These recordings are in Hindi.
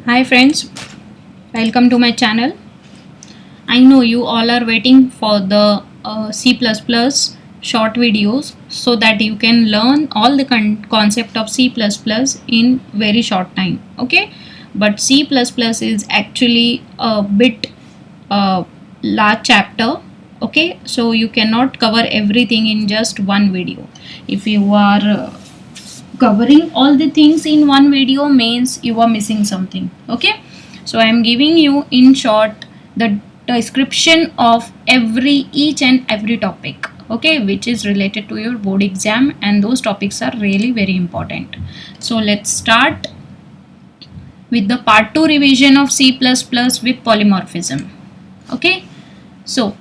Hi friends, welcome to my channel. I know you all are waiting for the C++ short videos so that you can learn all the concept of C++ in very short time. Okay, but C++ is actually a bit large chapter. Okay, so you cannot cover everything in just one video. If you are covering all the things in one video means you are missing something. Okay, so I am giving you in short the description of each and every topic, okay, which is related to your board exam, and those topics are really very important. So let's start with the part 2 revision of C++ with polymorphism. Okay, so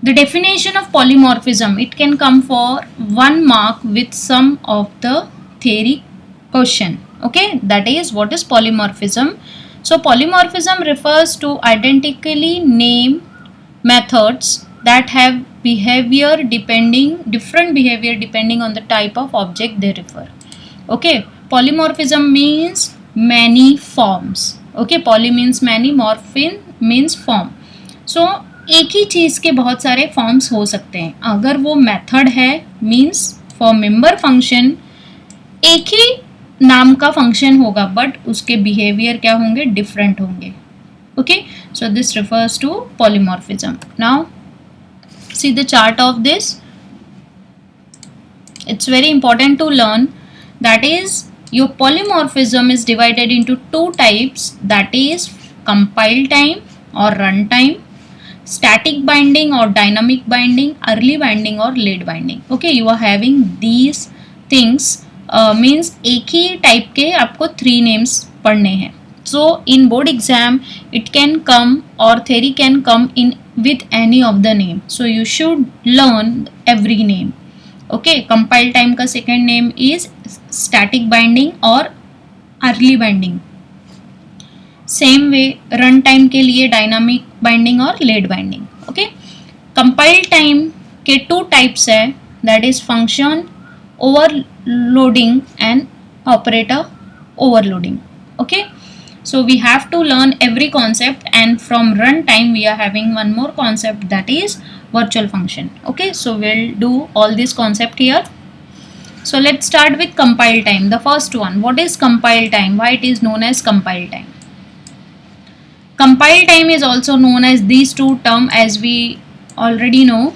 the definition of polymorphism, it can come for 1 mark with some of the theory question. Okay, that is what is polymorphism. So polymorphism refers to identically named methods that have different behavior depending on the type of object they refer. Okay, polymorphism means many forms. Okay, poly means many, morphin means form. So एक ही चीज़ के बहुत सारे फॉर्म्स हो सकते हैं. अगर वो मेथड है मीन्स फॉर मेंबर फंक्शन एक ही नाम का फंक्शन होगा बट उसके बिहेवियर क्या होंगे, डिफरेंट होंगे. Okay, so this refers to polymorphism. Now see the chart of this. It's very important to learn, that is your polymorphism is divided into two types, that is compile time or run time, static binding or dynamic binding, early binding or late binding. Okay, you are having these things, means एक ही टाइप के आपको 3 names पढ़ने हैं. So in board exam it can come or theory can come in with any of the name, so you should learn every name. Okay, compile time का second name is static binding और early binding. Same way run time के लिए डायनामिक बाइंडिंग और late binding. Okay, compile time के 2 टाइप्स है, that is function overloading and operator overloading. Okay, so we have to learn every concept, and from runtime we are having one more concept, that is virtual function. Okay, so we'll do all this concept here. So let's start with compile time. The first one, what is compile time, why it is known as compile time? Compile time is also known as these two terms, as we already know.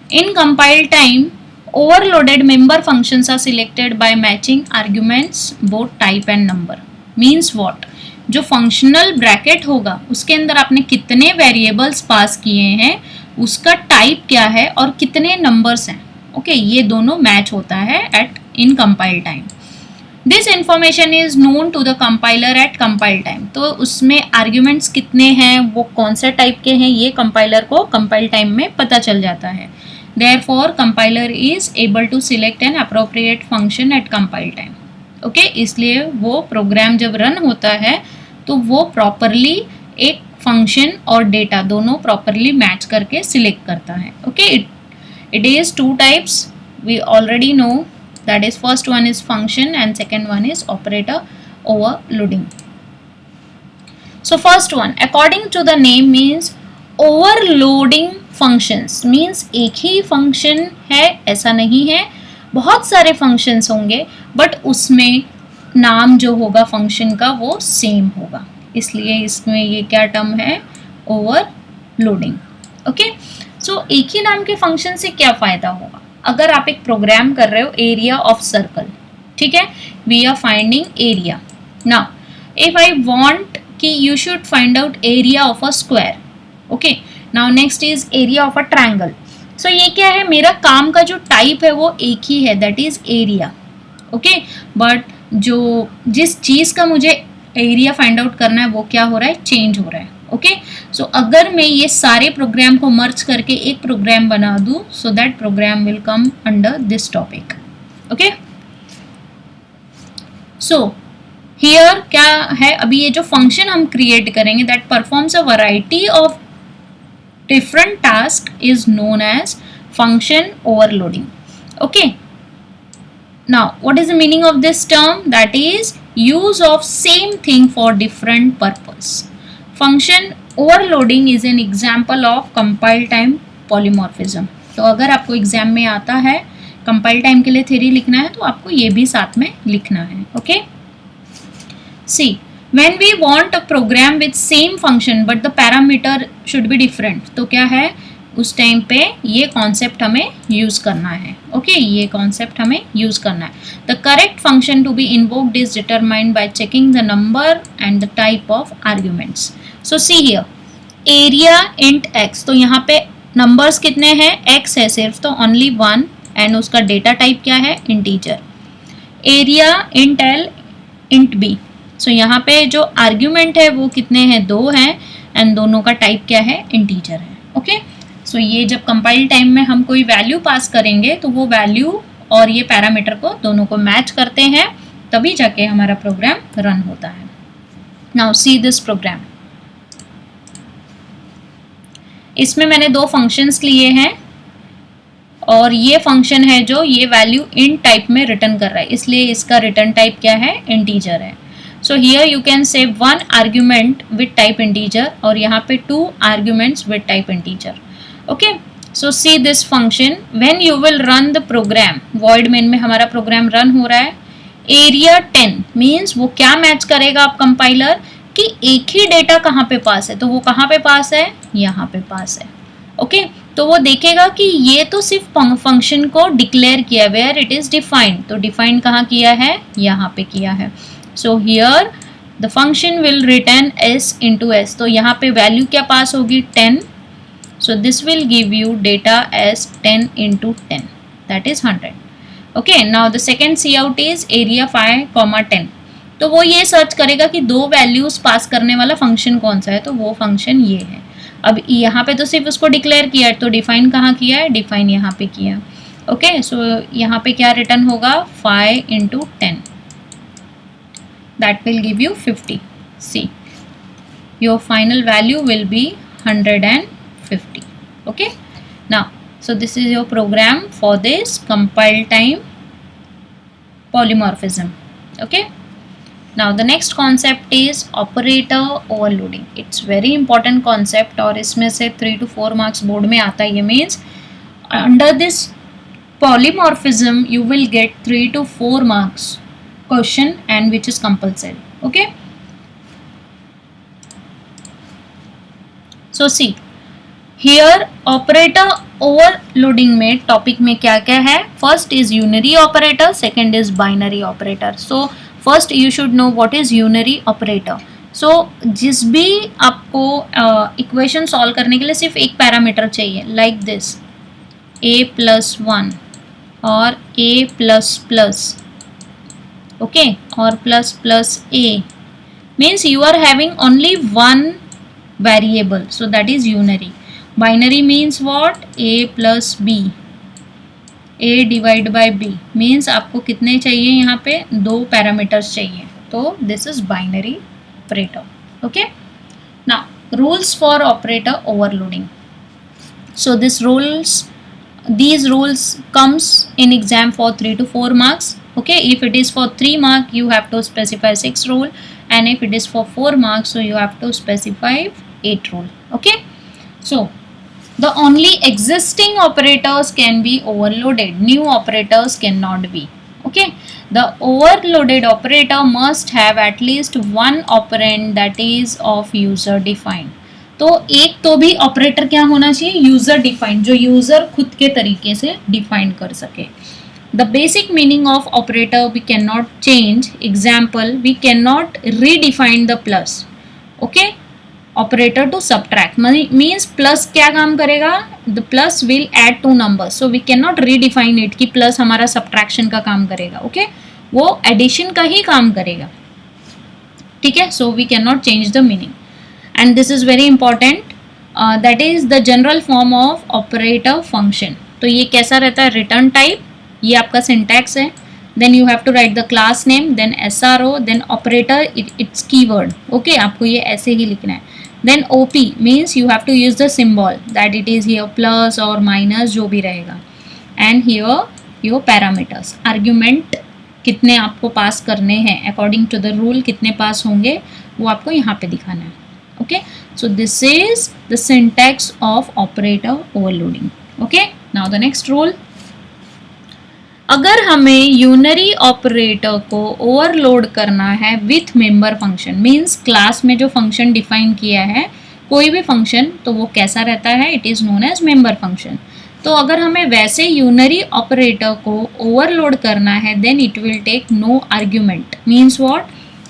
In compile time, overloaded member functions are selected by matching arguments both type and number. Means what? जो फंक्शनल ब्रैकेट होगा उसके अंदर आपने कितने वेरिएबल्स पास किए हैं, उसका टाइप क्या है और कितने नंबर्स हैं. ओके, ये दोनों मैच होता है at in compile time. This information is known to the compiler at compile time. तो उसमें आर्ग्यूमेंट्स कितने हैं, वो कौन से टाइप के हैं, ये कंपाइलर को कंपाइल टाइम में पता चल जाता है. Therefore compiler is able to select an appropriate function at compile time. Okay, इसलिए वो प्रोग्राम जब रन होता है तो वो प्रॉपरली एक फंक्शन और डेटा दोनों प्रॉपरली मैच करके सिलेक्ट करता है. Okay, it is 2 types, we already know, that is first one is function and second one is operator overloading. So first one, according to the name, means overloading functions, means एक ही function है ऐसा नहीं है, बहुत सारे functions होंगे बट उसमें नाम जो होगा function का वो same होगा, इसलिए इसमें ये क्या term है, overloading. ओके, सो एक ही नाम के function से क्या फ़ायदा होगा. अगर आप एक प्रोग्राम कर रहे हो एरिया ऑफ सर्कल, ठीक है, we are finding area. Now if I want कि you should find out area of a square. Okay, now next is area of a triangle. So ये क्या है, मेरा काम का जो टाइप है वो एक ही है, that is area. Okay, but जो जिस चीज़ का मुझे एरिया फाइंड आउट करना है वो क्या हो रहा है, चेंज हो रहा है. ओके, सो अगर मैं ये सारे प्रोग्राम को मर्ज करके एक प्रोग्राम बना दूं, so that program will come under this topic. Okay, so here क्या है, अभी ये जो फंक्शन हम क्रिएट करेंगे that performs a variety of different task is known as function overloading. Okay, now what is the meaning of this term, that is use of same thing for different purpose. Function overloading is an example of compile time polymorphism. तो अगर आपको एग्जाम में आता है कंपाइल टाइम के लिए थ्योरी लिखना है तो आपको ये भी साथ में लिखना है. Okay, see when we want a program with same function but the parameter should be different, तो क्या है उस टाइम पे ये कॉन्सेप्ट हमें यूज करना है. ओके, ये कॉन्सेप्ट हमें यूज करना है. The correct function to be invoked is determined by checking the number and the type of arguments. So see here area int x, तो यहाँ पे नंबर्स कितने हैं, एक्स है सिर्फ, तो ओनली 1 एंड उसका डेटा टाइप क्या है, integer. Area int L int B, so यहाँ पे जो आर्ग्यूमेंट है वो कितने हैं, 2 हैं एंड दोनों का टाइप क्या है, इंटीजर है. ओके, सो ये जब कंपाइल टाइम में हम कोई वैल्यू पास करेंगे तो वो वैल्यू और ये पैरामीटर को दोनों को मैच करते हैं तभी जाके हमारा प्रोग्राम रन होता है. Now see this program. इसमें मैंने 2 फंक्शंस लिए हैं और ये फंक्शन है जो ये वैल्यू int टाइप में रिटर्न कर रहा है, इसलिए इसका रिटर्न टाइप क्या है, इंटीजर है. So here you can say 1 argument with type integer और यहाँ पे 2 arguments with type integer. Okay, so see this function when you will run the program, void main में हमारा प्रोग्राम रन हो रहा है. एरिया 10 मीन्स वो क्या मैच करेगा आप कंपाइलर कि एक ही डेटा कहाँ पे पास है, तो वो कहाँ पे पास है, यहाँ पे पास है. ओके, तो वो देखेगा कि ये तो सिर्फ फंक्शन को डिक्लेयर किया है, वेयर इट इज डिफाइंड, तो डिफाइंड कहाँ किया है, यहाँ पे किया है. So here the function will return s into S, तो यहाँ पे वैल्यू क्या पास होगी, 10. So this will give you data as 10 into 10, that is 100. Okay, now the second cout is area 5, 10. तो वो ये सर्च करेगा कि 2 वैल्यूज पास करने वाला फंक्शन कौन सा है, तो वो फंक्शन ये है. अब यहाँ पे तो सिर्फ उसको डिक्लेयर किया है, तो डिफाइन कहाँ किया है, डिफाइन यहाँ पे किया. ओके, सो यहाँ पे क्या रिटर्न होगा, 5 into 10, that will give you 50. See, your final value will be 150. Okay, now so this is your program for this compile time polymorphism. Okay, now the next concept is operator overloading. It's very important concept और इसमें से 3 to 4 marks board में आता है. ये means under this polymorphism you will get 3 to 4 marks question and which is compulsory. Okay, so see here operator overloading में टॉपिक में क्या क्या है, first is unary operator, second is binary operator. So first you should know what is unary operator. So जिस भी आपको इक्वेशन सॉल्व करने के लिए सिर्फ एक पैरामीटर चाहिए, लाइक दिस a+1 और a++, ओके, और plus a means you are having only 1 variable, so that is unary. Binary means what, a plus b, a divide by b means आपको कितने चाहिए, यहाँ पे 2 पैरामीटर्स चाहिए, तो this is binary operator. Okay, now rules for operator overloading. So these rules comes in exam for 3 to 4 marks. Okay, if it is for 3 mark you have to specify 6 rule, and if it is for 4 marks so you have to specify 8 rule. Okay, so the only existing operators can be overloaded, new operators cannot be. Okay, the overloaded operator must have at least one operand that is of user defined. तो एक तो भी ऑपरेटर क्या होना चाहिए, यूजर डिफाइंड, जो यूजर खुद के तरीके से डिफाइन कर सके. The basic meaning of operator we cannot change. Example, we cannot redefine the plus. Okay, operator to subtract means plus क्या काम करेगा, the plus will add 2 numbers, so we can not redefine it कि प्लस हमारा सब्ट्रैक्शन का काम करेगा. ओके, वो एडिशन का ही काम करेगा. ठीक है, so we can not change the meaning and this is very important. That is the general form of operator function. तो ये कैसा रहता है, रिटर्न टाइप, ये आपका सिंटैक्स है. then you have to write the class name, then SRO, then operator, it's keyword. Okay, आपको ये ऐसे ही लिखना है. Then OP means you have to use the symbol that it is here plus or minus जो भी रहेगा. And here your parameters, argument कितने आपको पास करने हैं, अकॉर्डिंग टू द रूल कितने पास होंगे वो आपको यहाँ पे दिखाना है. Okay, so this is the syntax of operator overloading. Okay, now the next rule. अगर हमें यूनरी ऑपरेटर को ओवरलोड करना है with member function, means class में जो फंक्शन डिफाइन किया है कोई भी फंक्शन, तो वो कैसा रहता है, it is known as member function. तो अगर हमें वैसे यूनरी ऑपरेटर को ओवरलोड करना है then it will take no argument. Means what,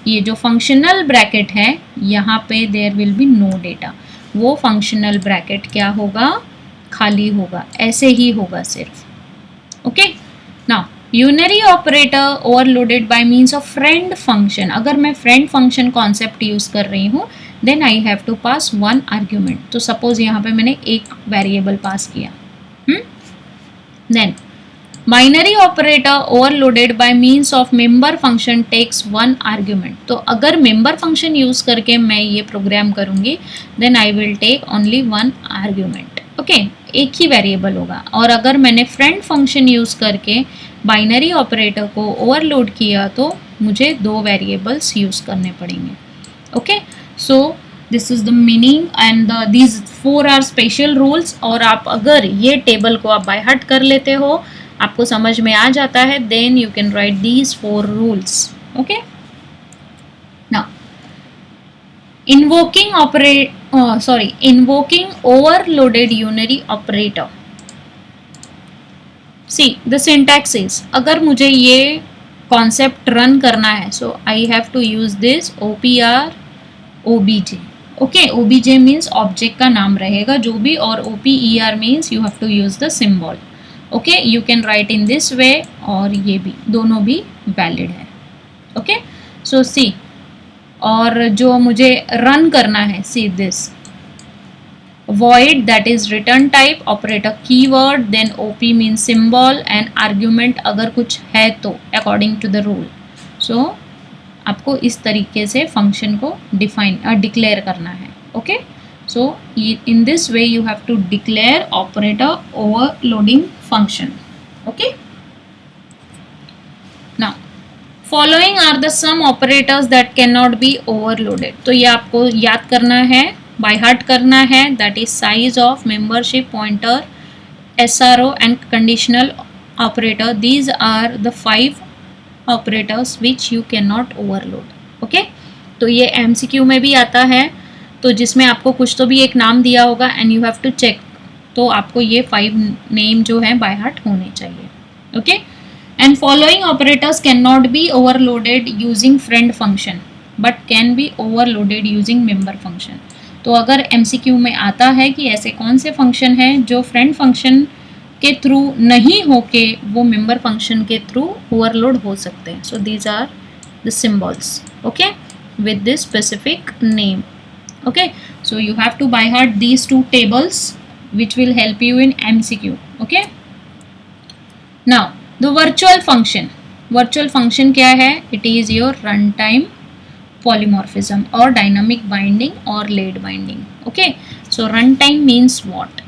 ये जो फंक्शनल ब्रैकेट है यहाँ पे there will be no data. वो फंक्शनल ब्रैकेट क्या होगा, खाली होगा, ऐसे ही होगा सिर्फ. Okay, now unary operator overloaded by means of friend function. अगर मैं फ्रेंड फंक्शन कॉन्सेप्ट यूज़ कर रही हूँ then I have to pass one argument. तो सपोज यहाँ पे मैंने एक वेरिएबल पास किया. Then binary operator overloaded by means of member function takes one argument. तो अगर मेंबर फंक्शन यूज़ करके मैं ये प्रोग्राम करूँगी then I will take only one argument. Okay, एक ही वेरिएबल होगा. और अगर मैंने फ्रेंड फंक्शन यूज़ करके बाइनरी ऑपरेटर को ओवरलोड किया तो मुझे दो वेरिएबल्स यूज़ करने पड़ेंगे. Okay, so this is the meaning and these 4 are special rules. और आप अगर ये टेबल को आप बाय हार्ट कर लेते हो, आपको समझ में आ जाता है, then you can write these 4 rules. Okay, now invoking overloaded unary operator. See the syntax is, अगर मुझे ये कॉन्सेप्ट रन करना है so I have to use this OPR OBJ. Okay, OBJ means object का नाम रहेगा जो भी, और OPER means you have to use the symbol. Okay, you can write in this way और ये भी, दोनों भी वैलिड है. ओके, सो सी, और जो मुझे रन करना है, see this void that is return type operator keyword then op means symbol and argument अगर कुछ है तो according to the rule. so आपको इस तरीके से फंक्शन को डिक्लेयर करना है. Okay, so in this way you have to declare operator overloading function. okay, now following are the some operators that cannot be overloaded. तो ये आपको याद करना है, बाय हार्ट करना है. That is size of, membership, pointer, SRO and conditional operator. These are the 5 operators which you can not overload. Okay, तो ये MCQ में भी आता है, तो जिसमें आपको कुछ तो भी एक नाम दिया होगा and you have to check. तो आपको ये 5 नेम जो है बाय हार्ट होने चाहिए. Okay, and following operators can not B overloaded using friend function but can be overloaded using member function. तो अगर MCQ में आता है कि ऐसे कौन से फंक्शन हैं जो फ्रेंड फंक्शन के थ्रू नहीं होके वो मेंबर फंक्शन के थ्रू ओवरलोड हो सकते हैं. So these are the symbols. Okay, with this specific name. Okay, so you have to by heart these 2 tables which will help you in MCQ. okay, now the virtual function. virtual function क्या है, it is your runtime polymorphism or dynamic binding or late binding. Okay, so runtime means what?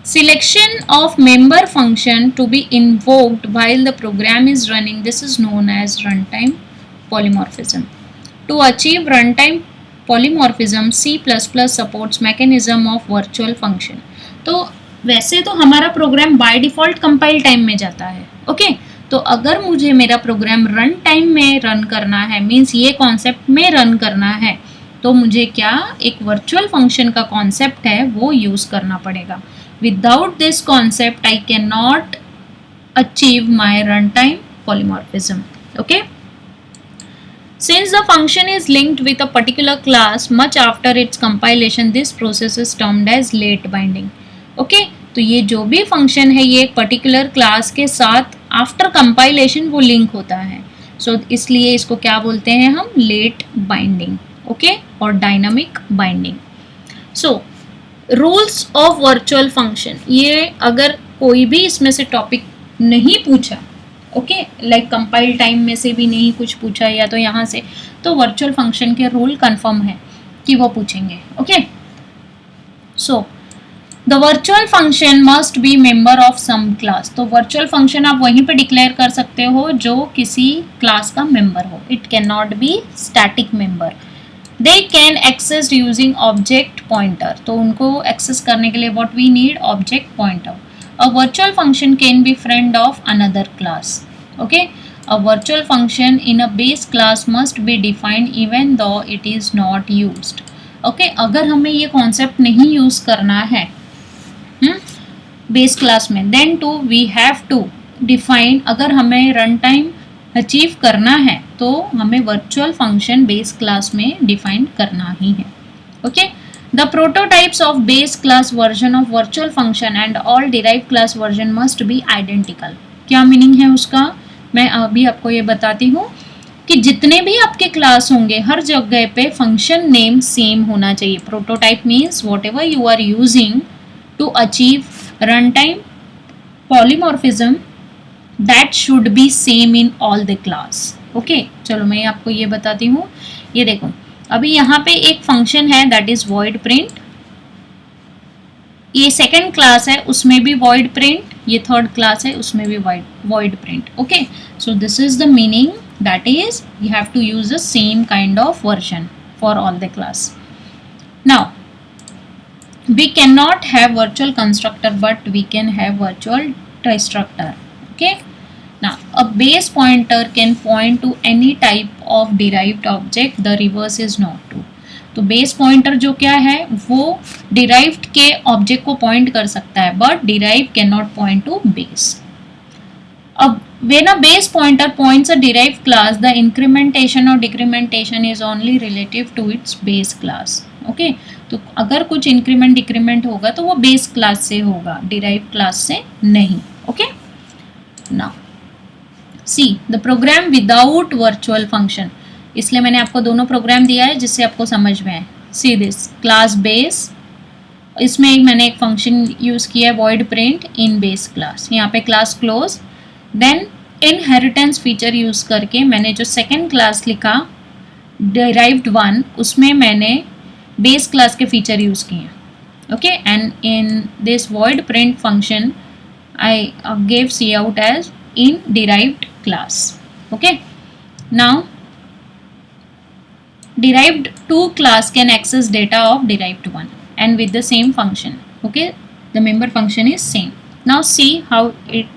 Selection of member function to be invoked while the program is running. This is known as runtime polymorphism. To achieve runtime polymorphism, C++ supports mechanism of virtual function. तो वैसे तो हमारा program by default compile time में जाता है. ओके, तो अगर मुझे मेरा प्रोग्राम रन टाइम में रन करना है, मीन्स ये कॉन्सेप्ट में रन करना है, तो मुझे क्या एक वर्चुअल फंक्शन का कॉन्सेप्ट है वो यूज़ करना पड़ेगा. Without this concept I can not achieve my run time polymorphism. Okay, since the function is linked with a particular class much after its compilation, this process is termed as late binding. Okay, तो ये जो भी फंक्शन है ये एक पर्टिकुलर क्लास के साथ आफ्टर कंपाइलेशन वो लिंक होता है. सो इसलिए इसको क्या बोलते हैं हम, लेट बाइंडिंग. ओके, और dynamic binding. So rules of virtual function, ये अगर कोई भी इसमें से टॉपिक नहीं पूछा, ओके, लाइक कंपाइल टाइम में से भी नहीं कुछ पूछा या तो यहाँ से, तो वर्चुअल फंक्शन के रूल कंफर्म है कि वो पूछेंगे. Okay, so the virtual function must be member of some class, तो वर्चुअल फंक्शन आप वहीं पे डिक्लेयर कर सकते हो जो किसी क्लास का मेंबर हो. It can not be static member. They can access using object pointer, तो उनको एक्सेस करने के लिए what we need, object pointer. A virtual function can be friend of another class. Okay, a virtual function in a base class must be defined even though it is not used. Okay, अगर हमें ये कॉन्सेप्ट नहीं यूज करना है बेस क्लास में, then too we have to define, अगर हमें रन टाइम अचीव करना है तो हमें वर्चुअल फंक्शन बेस क्लास में डिफाइन करना ही है. Okay, the prototypes of base class version of virtual function and all derive class version must be identical. क्या मीनिंग है उसका, मैं अभी आपको ये बताती हूँ कि जितने भी आपके क्लास होंगे हर जगह पे फंक्शन नेम सेम होना चाहिए. Prototype means whatever you are using to achieve runtime polymorphism that should be same in all the class. okay, चलो मैं आपको ये बताती हूँ. ये देखो, अभी यहाँ पे एक फंक्शन है दैट इज void print. ये सेकेंड क्लास है उसमें भी void print, ये थर्ड क्लास है उसमें भी void print. okay, so this is the meaning, that is you have to use the same kind of version for all the class. Now we cannot have virtual constructor but we can have virtual destructor. okay, now a base pointer can point to any type of derived object, the reverse is not true. तो बेस पॉइंटर जो क्या है वो डिराइव्ड के ऑब्जेक्ट को पॉइंट कर सकता है but derive can not point two base. अब when a base pointer points a derived class, the incrementation or decrementation is only relative to its base class. Okay, तो अगर कुछ इंक्रीमेंट डिक्रीमेंट होगा तो वो बेस क्लास से होगा, डिराइव क्लास से नहीं. Okay, now see the program without virtual function, इसलिए मैंने आपको दोनों प्रोग्राम दिया है जिससे आपको समझ में आए. सी दिस क्लास बेस, इसमें मैंने एक फंक्शन यूज किया है void print in base class, यहाँ पे class close. Then inheritance feature use करके मैंने जो सेकेंड क्लास लिखा डिराइव्ड वन, उसमें मैंने बेस क्लास के फीचर यूज किए हैं. Okay, and in this void print function I gave C out as in derived class. Okay, now derived 2 class can access data of derived 1 and with the same function. okay, the member function is same. Now see how it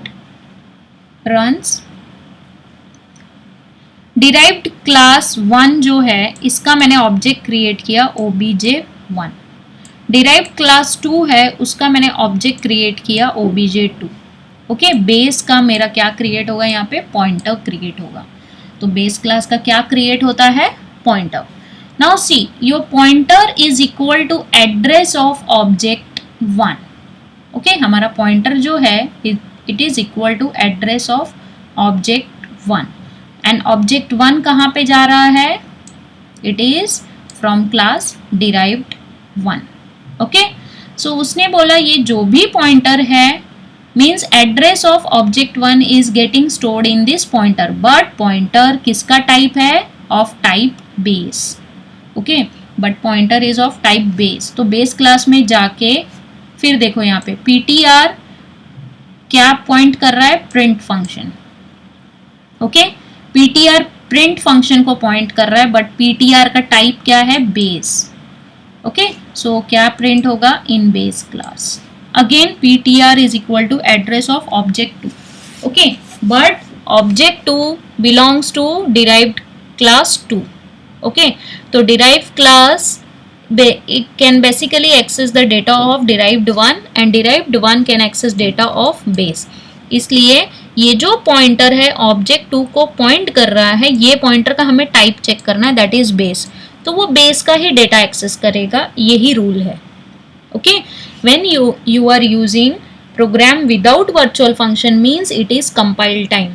runs. derived class 1 जो है इसका मैंने ऑब्जेक्ट क्रिएट किया obj1. derived class 2 है उसका मैंने ऑब्जेक्ट क्रिएट किया obj2. ओके, बेस का मेरा क्या क्रिएट होगा, यहाँ पे पॉइंटर क्रिएट होगा. तो बेस क्लास का क्या क्रिएट होता है, pointer. Now see, your pointer is equal to address of object 1. okay, हमारा pointer जो है it is equal to address of object 1 and object 1 कहाँ पे जा रहा है, it is from class derived 1. okay, so उसने बोला ये जो भी pointer है means address of object 1 is getting stored in this pointer, but pointer किसका टाइप है, of type base. Okay, but pointer is of type base. तो बेस क्लास में जाके फिर देखो यहाँ पे ptr क्या पॉइंट कर रहा है, print function. Okay, ptr print function को पॉइंट कर रहा है बट ptr का टाइप क्या है, बेस. ओके, सो क्या प्रिंट होगा, in base class. Again ptr is equal to address of object 2. Okay, but object 2 belongs to derived class 2. okay, तो derived class it can basically access the data of derived 1 and derived 1 can access data of base. इसलिए ये जो पॉइंटर है ऑब्जेक्ट 2 को पॉइंट कर रहा है, ये पॉइंटर का हमें टाइप चेक करना है, दैट इज बेस. तो वो बेस का ही डेटा एक्सेस करेगा, यही रूल है. Okay, when you are using program without virtual function means it is compile time.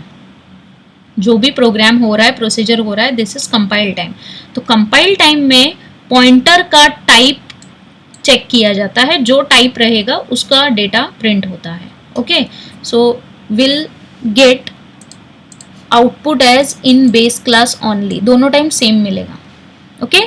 जो भी प्रोग्राम हो रहा है, प्रोसीजर हो रहा है, दिस इज कंपाइल टाइम. तो कंपाइल टाइम में पॉइंटर का टाइप चेक किया जाता है, जो टाइप रहेगा उसका डेटा प्रिंट होता है. Okay, so will get output as in base class only, दोनों टाइम सेम मिलेगा. ओके,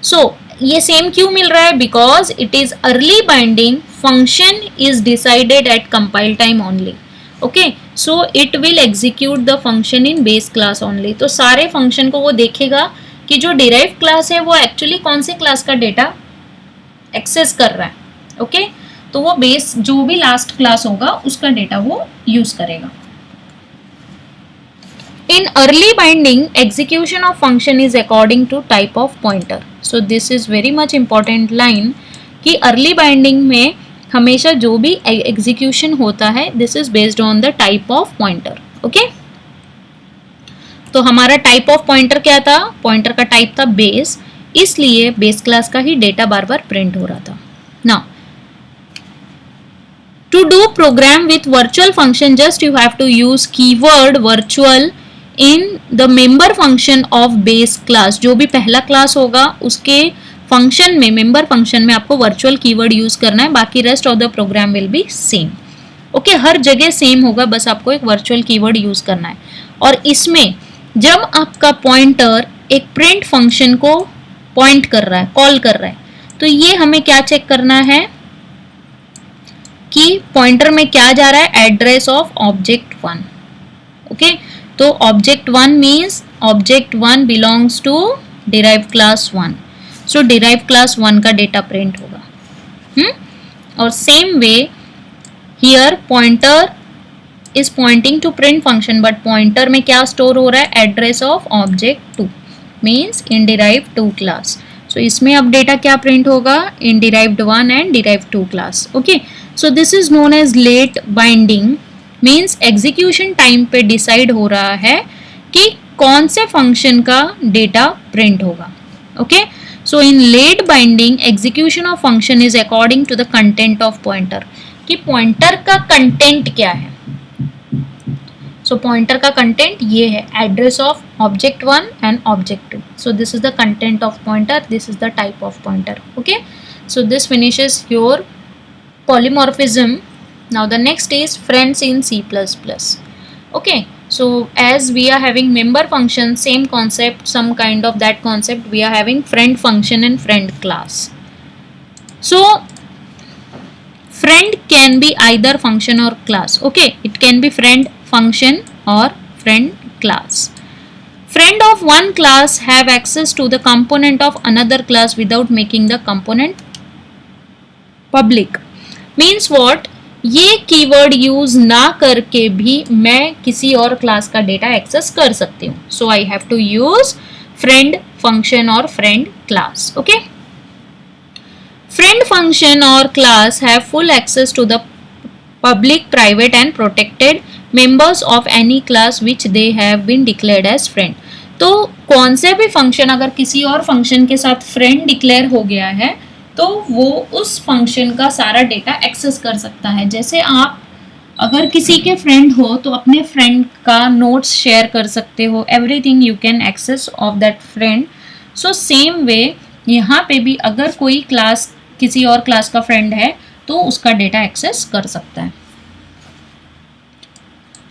सो ये सेम क्यों मिल रहा है, because it is early binding function is decided at compile time only. Okay, so it will execute the function in base class only. तो सारे function को वो देखेगा कि जो derived class है वो actually कौन से class का data access कर रहा है. Okay, तो वो base जो भी last class होगा उसका data वो use करेगा. In early binding, execution of function is according to type of pointer. So this is very much important line कि early binding में हमेशा जो भी execution होता है this is based on the type of pointer. Okay? तो हमारा type of pointer क्या था? Pointer का type था base, इसलिए base class का ही data बार बार print हो रहा था. Now, to do program with virtual function, just you have to use keyword virtual in the member function of base class. जो भी पहला क्लास होगा उसके फंक्शन में, मेंबर फंक्शन में आपको वर्चुअल कीवर्ड यूज करना है, बाकी rest of the program will be same. Okay, हर जगह सेम होगा, बस आपको एक वर्चुअल कीवर्ड यूज करना है. और इसमें जब आपका पॉइंटर एक प्रिंट फंक्शन को पॉइंट कर रहा है, कॉल कर रहा है, तो ये हमें क्या चेक करना है कि पॉइंटर में क्या जा रहा है, एड्रेस ऑफ ऑब्जेक्ट 1. ओके, तो object 1 means object 1 belongs to derived class 1. So derived class 1 का डेटा प्रिंट होगा. और same way here pointer is pointing to print function, but pointer में क्या स्टोर हो रहा है, address of object 2 means in derived 2 class. So इसमें अब डेटा क्या प्रिंट होगा, in derived 1 and derived 2 class. Okay, so this is known as late binding. Means execution time पे डिसाइड हो रहा है कि कौन से फंक्शन का डेटा प्रिंट होगा. Okay, so in late binding execution of function is according to the content of pointer, कि पॉइंटर का कंटेंट क्या है. सो पॉइंटर का कंटेंट ये है, address of object 1 and object 2. So this is the content of pointer, this is the type of pointer. Okay, so this finishes your polymorphism. Now the next is friends in C++. Okay, so as we are having member function, same concept, some kind of that concept, we are having friend function and friend class. So friend can be either function or class. Okay, it can be friend function or friend class. Friend of one class have access to the component of another class without making the component public. Means what? ये कीवर्ड यूज ना करके भी मैं किसी और क्लास का डेटा एक्सेस कर सकती हूँ. So I have to use friend function और friend class. Okay, friend function और class have full access to the public, private and protected members of any class which they have been declared as friend. तो कौन से भी फंक्शन अगर किसी और फंक्शन के साथ फ्रेंड डिक्लेयर हो गया है तो वो उस फंक्शन का सारा डेटा एक्सेस कर सकता है. जैसे आप अगर किसी के फ्रेंड हो तो अपने फ्रेंड का नोट्स शेयर कर सकते हो, everything you can access of that friend. So same way यहाँ पे भी अगर कोई क्लास किसी और क्लास का फ्रेंड है तो उसका डेटा एक्सेस कर सकता है.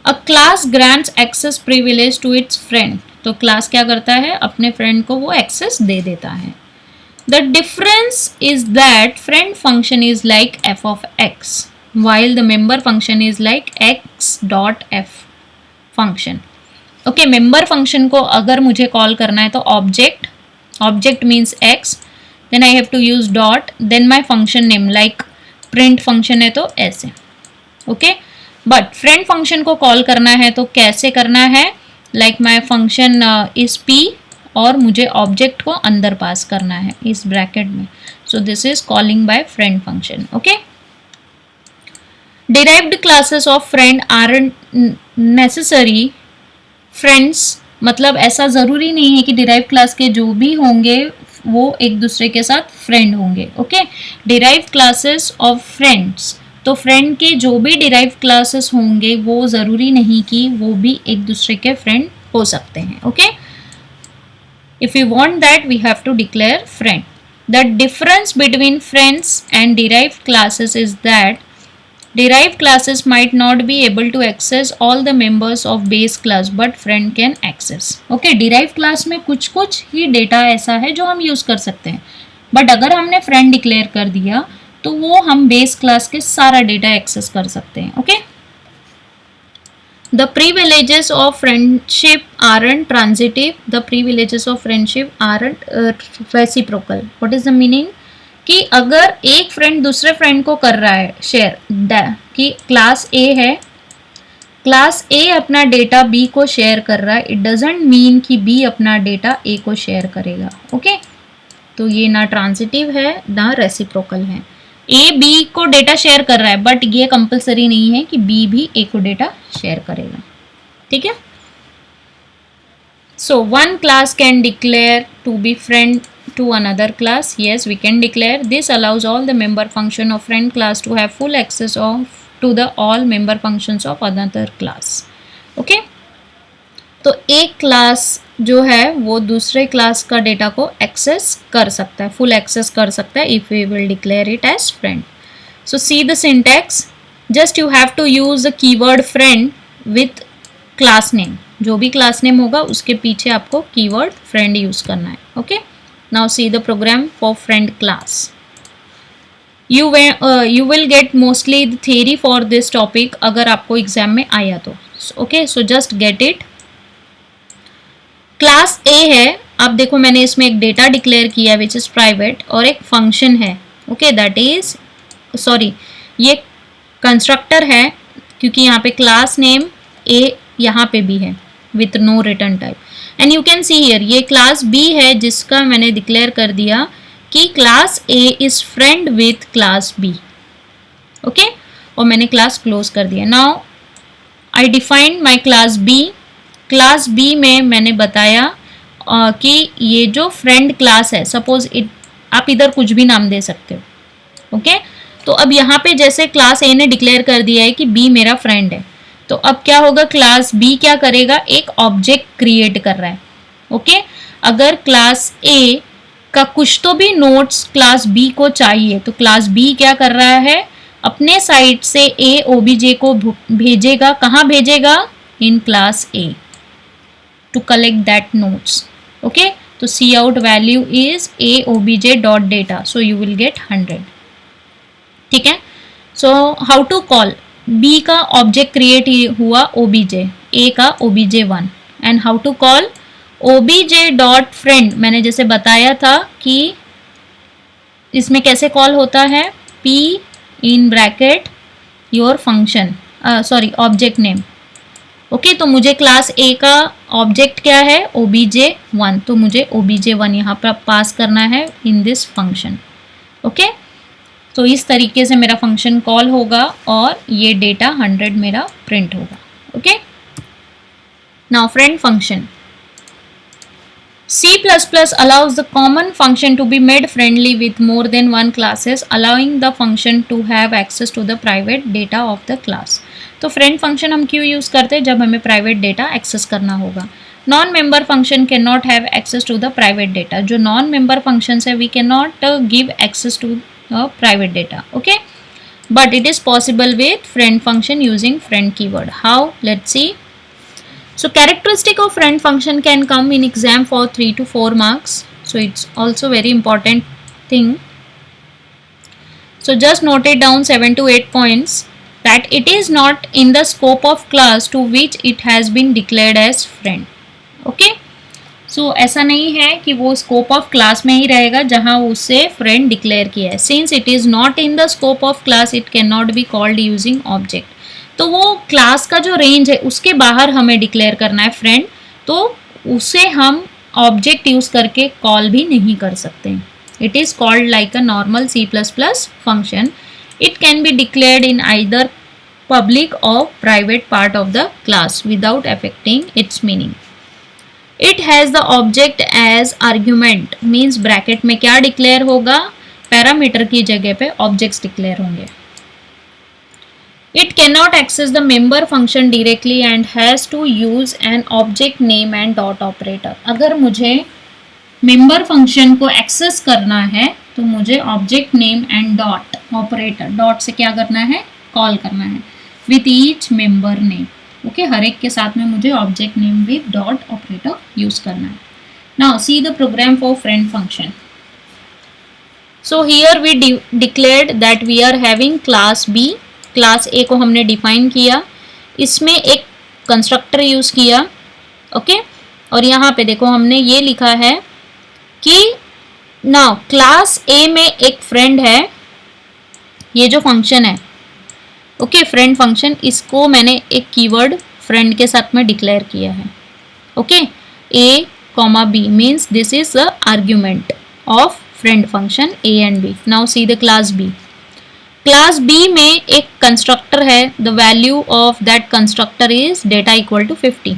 A class grants access privilege to its friend. तो क्लास क्या करता है, अपने फ्रेंड को वो एक्सेस दे देता है. The difference is that friend function is like f of x while the member function is like x dot f function. Okay, member function को अगर मुझे कॉल करना है तो object means x, then I have to use dot, then my function name like print function है तो ऐसे. Okay, but friend function को कॉल करना है तो कैसे करना है, like my function is p और मुझे ऑब्जेक्ट को अंदर पास करना है इस ब्रैकेट में. So this is calling by friend function. Okay, derived classes of friend are necessary. Friends मतलब ऐसा ज़रूरी नहीं है कि डिराइव्ड क्लास के जो भी होंगे वो एक दूसरे के साथ फ्रेंड होंगे. Okay, derived classes of friends, तो फ्रेंड के जो भी डिराइव्ड क्लासेस होंगे वो ज़रूरी नहीं कि वो भी एक दूसरे के फ्रेंड हो सकते हैं. Okay, if we want that we have to declare friend. The difference between friends and derived classes is that derived classes might not be able to access all the members of base class but friend can access. Okay, derived class में कुछ ही डेटा ऐसा है जो हम यूज कर सकते हैं, बट अगर हमने फ्रेंड डिक्लेयर कर दिया तो वो हम बेस क्लास के सारा डेटा एक्सेस कर सकते हैं. Okay, the privileges of friendship aren't transitive, the privileges of friendship aren't reciprocal. What is the meaning? कि अगर एक फ्रेंड दूसरे फ्रेंड को कर रहा है शेयर, कि क्लास ए है, क्लास ए अपना डेटा बी को शेयर कर रहा है, इट डजेंट मीन कि बी अपना डेटा ए को शेयर करेगा. ओके, तो ये ना ट्रांजिटिव है ना रेसिप्रोकल है. ए बी को डेटा शेयर कर रहा है बट ये कंपलसरी नहीं है कि बी भी ए को डेटा शेयर करेगा. ठीक है. So one class can declare to be friend to another class. Yes, we can declare. This allows all the member function of friend class to have full access to the all member functions of another class. Okay, तो एक क्लास जो है वो दूसरे क्लास का डेटा को एक्सेस कर सकता है, फुल एक्सेस कर सकता है if we will declare it as friend. So see the syntax. Just you have to use the keyword friend with class name. जो भी क्लास नेम होगा उसके पीछे आपको कीवर्ड फ्रेंड यूज करना है. Okay, now see the program for friend class. You will get mostly the theory for this topic अगर आपको एग्जाम में आया तो. Okay, so just get it. Class A है, अब देखो मैंने इसमें एक डेटा डिक्लेयर किया विच इज प्राइवेट और एक फंक्शन है. ओके, दैट इज सॉरी ये कंस्ट्रक्टर है क्योंकि यहाँ पे क्लास नेम A यहाँ पे भी है with no return type. And you can see here ये क्लास B है जिसका मैंने डिक्लेयर कर दिया कि class A is friend with class B. Okay, और मैंने क्लास क्लोज कर दिया. Now I defined my class B. Class B में मैंने बताया कि ये जो फ्रेंड क्लास है, सपोज आप इधर कुछ भी नाम दे सकते हो. ओके, तो अब यहाँ पे जैसे क्लास A ने डिक्लेयर कर दिया है कि B मेरा फ्रेंड है, तो अब क्या होगा, क्लास B क्या करेगा, एक ऑब्जेक्ट क्रिएट कर रहा है. ओके, अगर क्लास A का कुछ तो भी नोट्स क्लास B को चाहिए तो क्लास B क्या कर रहा है, अपने साइड से A OBJ को भेजेगा. कहाँ भेजेगा, in class A to collect that notes. Okay, तो cout value is A OBJ dot data, so you will get 100. ठीक है. So how to call, B का ऑब्जेक्ट क्रिएट हुआ OBJ, A का OBJ1. And how to call OBJ dot friend, मैंने जैसे बताया था कि इसमें कैसे कॉल होता है, P in bracket your function sorry object name. Okay, तो मुझे क्लास A का ऑब्जेक्ट क्या है, OBJ1, तो मुझे OBJ1 यहाँ पर पास करना है इन दिस फंक्शन. ओके, तो इस तरीके से मेरा फंक्शन कॉल होगा और ये डेटा 100 मेरा प्रिंट होगा. Okay, now friend function. C++ allows the common function to be made friendly with more than one classes, allowing the function to have access to the private data of the class. तो फ्रेंड फंक्शन हम क्यों यूज़ करते हैं, जब हमें प्राइवेट डेटा एक्सेस करना होगा. Non member function can not have access to the private data. जो नॉन मेंबर फंक्शन है we can not give access to private data. Okay, but it is possible with friend function using friend keyword. How? Let's see. So characteristic of friend function can come in exam for 3 to 4 marks. So it's also very important thing. So just note it down 7 to 8 points, that it is not in the scope of class to which it has been declared as friend. Okay, सो ऐसा नहीं है कि वो स्कोप ऑफ क्लास में ही रहेगा जहां उससे फ्रेंड डिक्लेयर किया है. Since it is not in the scope of class it can not be called using object. तो वो क्लास का जो रेंज है उसके बाहर हमें डिक्लेयर करना है फ्रेंड, तो उसे हम ऑब्जेक्ट यूज करके कॉल भी नहीं कर सकते. It is called like a normal C++ function. It can be declared in either public or private part of the class without affecting its meaning. It has the object as argument, means bracket में क्या डिक्लेयर होगा, पैरामीटर की जगह पे ऑब्जेक्ट्स डिक्लेयर होंगे. It can not access the member function directly and has to use an object name and dot operator. अगर मुझे मेंबर फंक्शन को एक्सेस करना है तो मुझे object name and dot operator, dot से क्या करना है, कॉल करना है with each member name. Okay, हर एक के साथ में मुझे object name with dot operator use करना है. Now see the program for friend function. So here we declared that we are having class B, class A को हमने डिफाइन किया, इसमें एक कंस्ट्रक्टर यूज किया, ओके और यहाँ पे देखो हमने ये लिखा है कि नाउ क्लास ए में एक फ्रेंड है, ये जो फंक्शन है ओके फ्रेंड फंक्शन, इसको मैंने एक कीवर्ड फ्रेंड के साथ में डिक्लेयर किया है, okay A comma B means this is the argument of friend function A and B. Now see the class B. Class B में एक कंस्ट्रक्टर है, the value of that constructor is data equal to 50.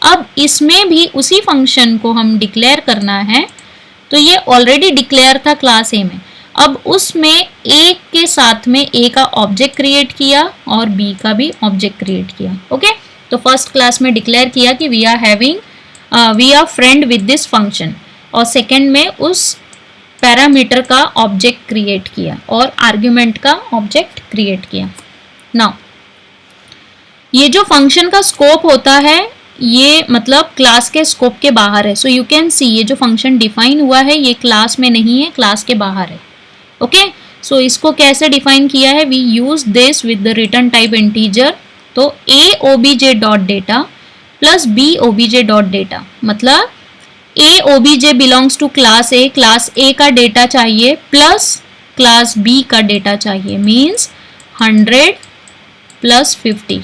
अब इसमें भी उसी फंक्शन को हम डिक्लेयर करना है, तो ये ऑलरेडी डिक्लेयर था क्लास ए में, अब उसमें ए के साथ में ए का ऑब्जेक्ट क्रिएट किया और बी का भी ऑब्जेक्ट क्रिएट किया, ओके तो फर्स्ट क्लास में डिक्लेयर किया कि we are friend with this function, और सेकेंड में उस पैरामीटर का ऑब्जेक्ट क्रिएट किया और आर्ग्यूमेंट का ऑब्जेक्ट क्रिएट किया. नाउ ये जो फंक्शन का स्कोप होता है ये मतलब क्लास के स्कोप के बाहर है. सो यू कैन सी ये जो फंक्शन डिफाइन हुआ है ये क्लास में नहीं है, क्लास के बाहर है, ओके सो इसको कैसे डिफाइन किया है, we use this with the return type integer. तो A OBJ dot data plus B OBJ dot data, मतलब A OBJ belongs to class A, class A का डेटा चाहिए प्लस क्लास बी का डेटा चाहिए, means 100 plus 50,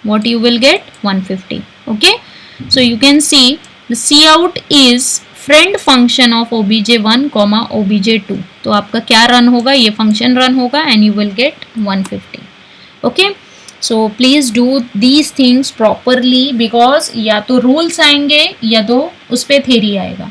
what you will get 150. okay so you can see the cout is friend function of obj1 comma obj2. तो आपका क्या रन होगा, ये फंक्शन रन होगा and you will get 150. okay so please do these things properly because या तो रूल्स आएंगे या तो उस पर थ्योरी आएगा.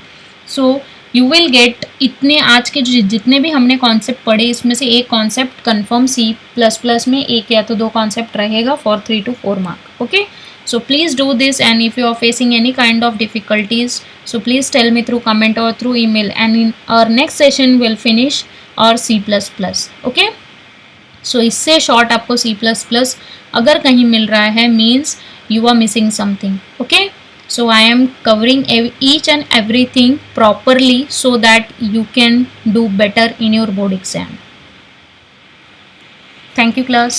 so you will get इतने आज के जितने भी हमने कॉन्सेप्ट पढ़े इसमें से एक कॉन्सेप्ट कंफर्म C++ में एक या तो दो कॉन्सेप्ट रहेगा for 3 to 4 mark. okay so please do this, and if you are facing any kind of difficulties so please tell me through comment or through email, and in our next session we'll finish our C++. okay so इससे शॉर्ट आपको C++ अगर कहीं मिल रहा है means you are missing something. okay so I am covering each and everything properly so that you can do better in your board exam. Thank you class.